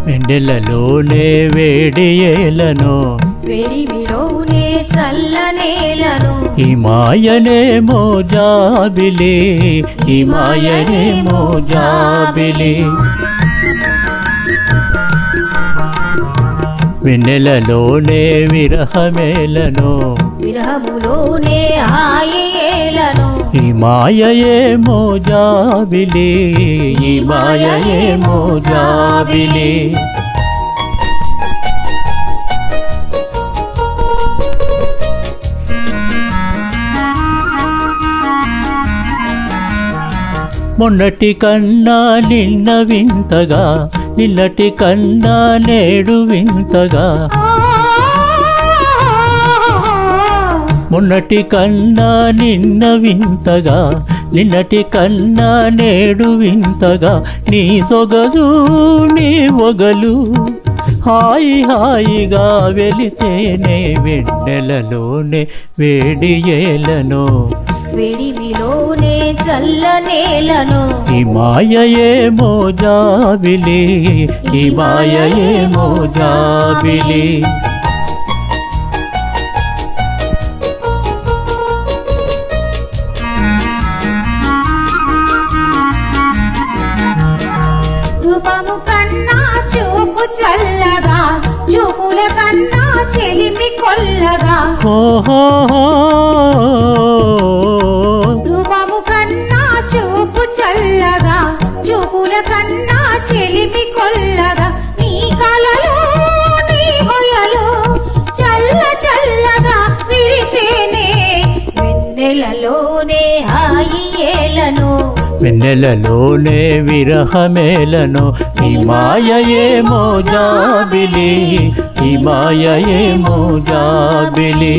వెన్నెలలోనే వేడియేలను వేడివిలోనే చల్లనేలను ఈ మాయనేమో జాబిలి ఈ మాయనేమో జాబిలి వెన్నెలలోనే విరహమేలను విరహములోనే హాయేలను ఈ మాయయేమో జాబిలి ఈ మాయయేమో జాబిలి మొన్నటి కన్నా నిన్న వింతగా నిన్నటి కన్నా నేడు వింతగా మొన్నటి కన్నా నిన్న వింతగా నిన్నటి కన్నా నేడు వింతగా నీ సొగసు నీ ఒగలు హాయి హాయిగా వెలిసేనే వెన్నెలలోనే వేడియేలను వేడివిలోనే చల్లనేలను ఈ మాయయేమో జాబిలి ఈ మాయయేమో జాబిలి రూపము కన్నా చూపు చల్లగా చూపుల కన్నా చెలిమి కొల్లగా రూపము కన్నా చూపు చల్లగా చూపుల కన్నా చెలిమి కొల్లగా నీ కలలు నీ హొయలు చల్ల చల్లగా విరిసేనే వెన్నెలలోనే హాయియేలను వెన్నెలలోనే విరహమేలను ఈ మాయయేమో జాబిలి ఈ మాయయేమో జాబిలి